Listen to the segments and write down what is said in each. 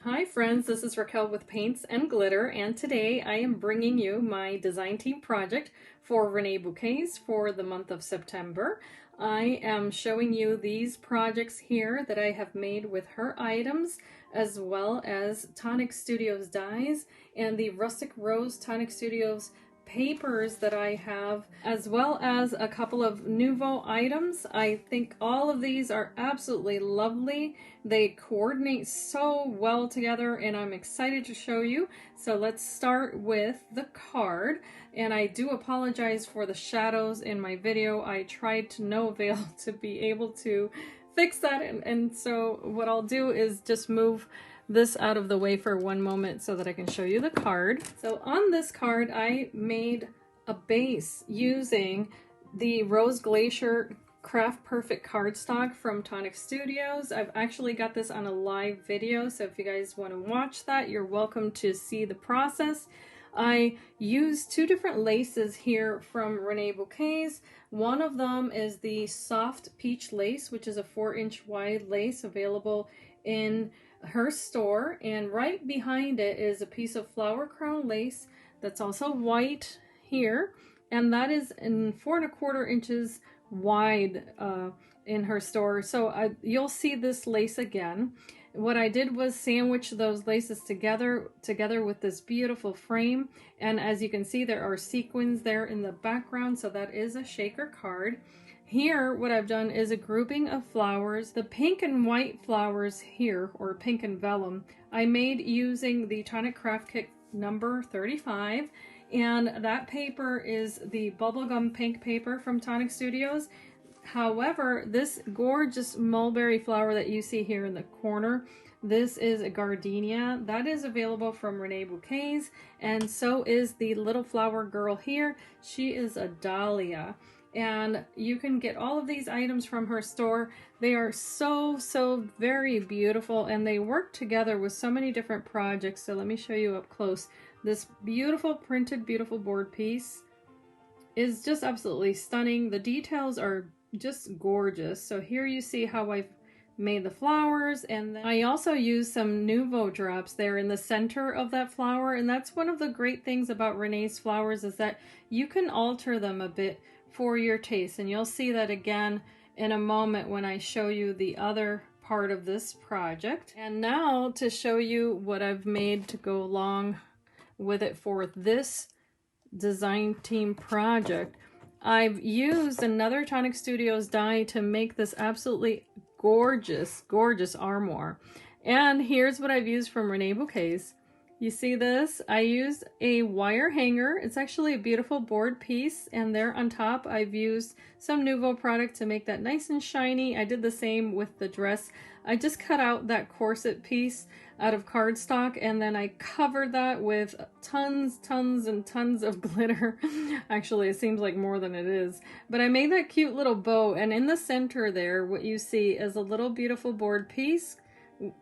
Hi friends, this is Raquel with Paints and Glitter, and today I am bringing you my design team project for Reneabouquets for the month of September. I am showing you these projects here that I have made with her items, as well as TonicStudios dies and the Rustic Rose TonicStudios papers that I have, as well as a couple of Nuvo items. I think all of these are absolutely lovely. They coordinate so well together and I'm excited to show you. So let's start with the card. And I do apologize for the shadows in my video. I tried to no avail to be able to fix that, and so what I'll do is just move this out of the way for one moment so that I can show you the card. So on this card I made a base using the Rose Glacier Craft Perfect cardstock from TonicStudios. I've actually got this on a live video, so if you guys want to watch that, you're welcome to see the process. I used two different laces here from Reneabouquets. One of them is the soft peach lace, which is a 4-inch wide lace available in her store, and right behind it is a piece of flower crown lace that's also white here, and that is in 4 1/4 inches wide in her store. So you'll see this lace again. What I did was sandwich those laces together with this beautiful frame, and as you can see there are sequins there in the background, so that is a shaker card. Here, what I've done is a grouping of flowers. The pink and white flowers here, or pink and vellum, I made using the Tonic Craft Kit number 35, and that paper is the bubblegum pink paper from TonicStudios. However, this gorgeous mulberry flower that you see here in the corner, this is a gardenia. That is available from Reneabouquets, and so is the little flower girl here. She is a dahlia. And you can get all of these items from her store. They are so very beautiful, and they work together with so many different projects. So let me show you up close. This beautiful printed beautiful board piece is just absolutely stunning. The details are just gorgeous. So here you see how I've made the flowers, and then I also used some Nuvo drops there in the center of that flower. And that's one of the great things about Renee's flowers, is that you can alter them a bit for your taste, and you'll see that again in a moment when I show you the other part of this project. And now to show you what I've made to go along with it for this design team project. I've used another TonicStudios die to make this absolutely gorgeous armoire, and here's what I've used from Reneabouquets. You see this? I used a wire hanger. It's actually a beautiful board piece, and there on top I've used some Nuvo product to make that nice and shiny. I did the same with the dress. I just cut out that corset piece out of cardstock, and then I covered that with tons and tons of glitter. Actually, it seems like more than it is. But I made that cute little bow, and in the center there, what you see is a little beautiful board piece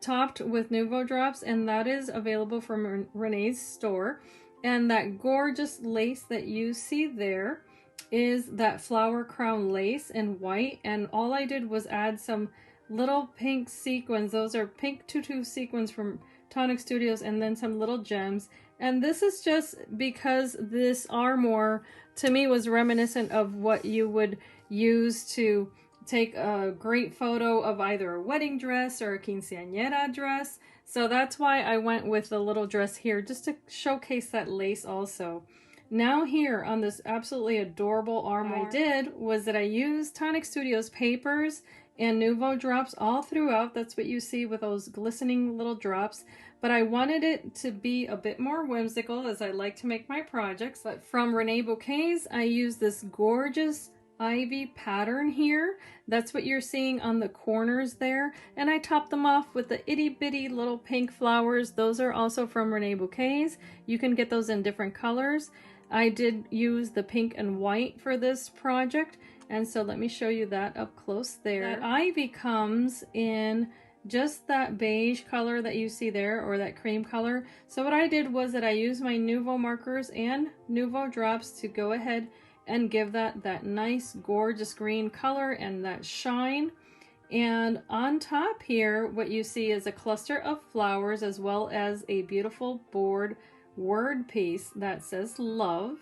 topped with Nuvo drops, and that is available from Renee's store. And that gorgeous lace that you see there is that flower crown lace in white, and all I did was add some little pink sequins. Those are pink tutu sequins from TonicStudios, and then some little gems. And this is just because this armoire to me was reminiscent of what you would use to take a great photo of either a wedding dress or a quinceañera dress. So that's why I went with the little dress here, just to showcase that lace also. Now here on this absolutely adorable armoire, what I did was that I used TonicStudios papers and Nuvo drops all throughout. That's what you see with those glistening little drops. But I wanted it to be a bit more whimsical, as I like to make my projects. But from Reneabouquets, I used this gorgeous ivy pattern here. That's what you're seeing on the corners there, and I topped them off with the itty bitty little pink flowers. Those are also from Reneabouquets. You can get those in different colors. I did use the pink and white for this project, and so let me show you that up close there. That ivy comes in just that beige color that you see there, or that cream color. So what I did was that I used my Nuvo markers and Nuvo drops to go ahead and give that nice gorgeous green color and that shine. And on top here, what you see is a cluster of flowers as well as a beautiful board word piece that says love.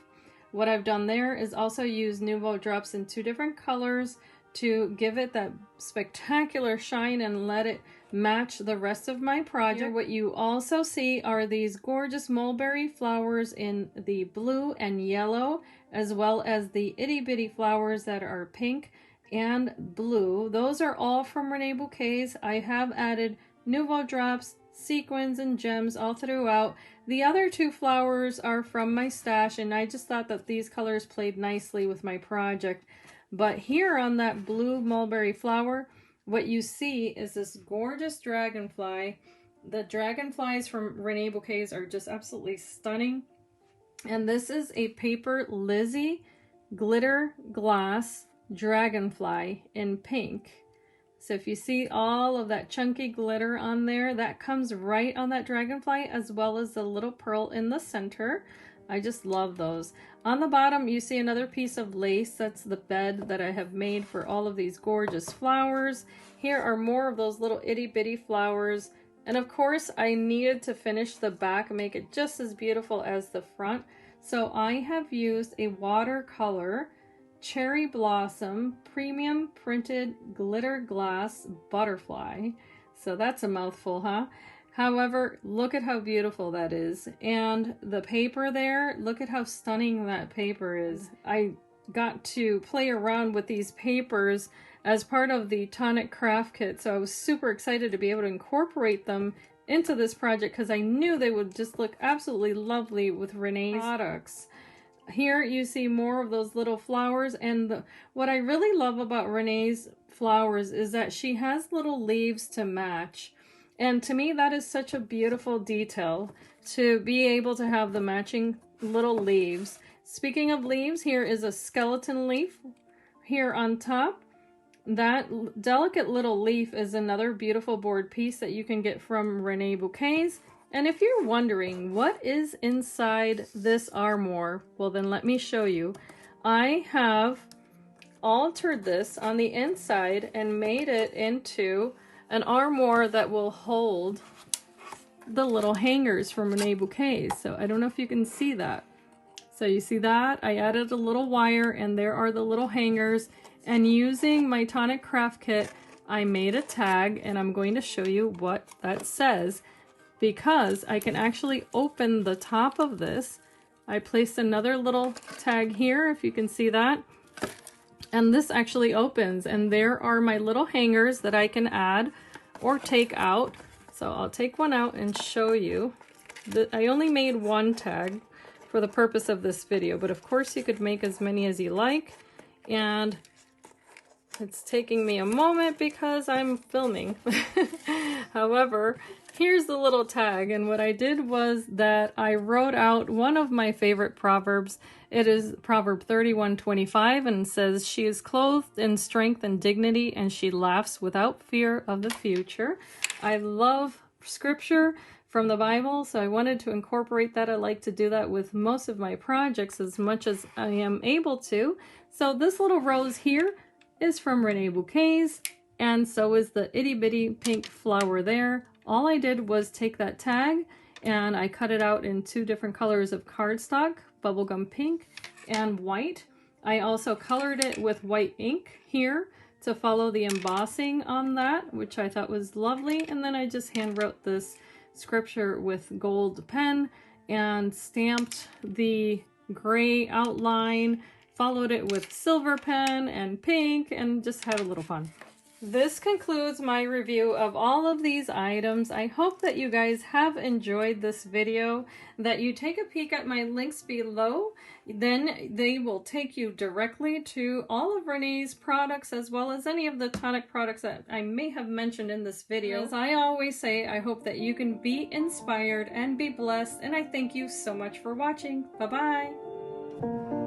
What I've done there is also use Nuvo drops in 2 different colors to give it that spectacular shine and let it match the rest of my project. Here, what you also see are these gorgeous mulberry flowers in the blue and yellow, as well as the itty bitty flowers that are pink and blue. Those are all from Reneabouquets. I have added Nuvo drops, sequins, and gems all throughout. The other 2 flowers are from my stash, and I just thought that these colors played nicely with my project. But here on that blue mulberry flower, what you see is this gorgeous dragonfly. The dragonflies from Reneabouquets are just absolutely stunning. And this is a paper Lissie glitter glass dragonfly in pink. So if you see all of that chunky glitter on there, that comes right on that dragonfly, as well as the little pearl in the center. I just love those. On the bottom, you see another piece of lace. That's the bed that I have made for all of these gorgeous flowers. Here are more of those little itty bitty flowers. And of course, I needed to finish the back and make it just as beautiful as the front. So I have used a watercolor cherry blossom premium printed glitter glass butterfly. So that's a mouthful, huh? However, look at how beautiful that is. And the paper there, look at how stunning that paper is. I got to play around with these papers as part of the Tonic craft kit, so I was super excited to be able to incorporate them into this project because I knew they would just look absolutely lovely with Renee's products. Here you see more of those little flowers, and what I really love about Renee's flowers is that she has little leaves to match. And to me, that is such a beautiful detail, to be able to have the matching little leaves. Speaking of leaves, here is a skeleton leaf here on top. That delicate little leaf is another beautiful board piece that you can get from Reneabouquets. And if you're wondering what is inside this armoire, well then let me show you. I have altered this on the inside and made it into an armoire that will hold the little hangers from Reneabouquets. So I don't know if you can see that. So you see that? I added a little wire and there are the little hangers. And using my Tonic craft kit, I made a tag, and I'm going to show you what that says, because I can actually open the top of this. I placed another little tag here, if you can see that. And this actually opens, and there are my little hangers that I can add or take out. So I'll take one out and show you. I only made one tag for the purpose of this video, but of course you could make as many as you like. And it's taking me a moment because I'm filming. However, here's the little tag, and what I did was that I wrote out one of my favorite proverbs. It is Proverb 31:25, and says, "She is clothed in strength and dignity, and she laughs without fear of the future." I love scripture from the Bible, so I wanted to incorporate that. I like to do that with most of my projects as much as I am able to. So this little rose here is from Reneabouquets, and so is the itty bitty pink flower there. All I did was take that tag and I cut it out in 2 different colors of cardstock, bubblegum pink and white. I also colored it with white ink here to follow the embossing on that, which I thought was lovely. And then I just hand wrote this scripture with gold pen and stamped the gray outline, followed it with silver pen and pink, and just had a little fun. This concludes my review of all of these items. I hope that you guys have enjoyed this video, that you take a peek at my links below. Then they will take you directly to all of Renee's products, as well as any of the Tonic products that I may have mentioned in this video. As I always say, I hope that you can be inspired and be blessed, and I thank you so much for watching. Bye-bye.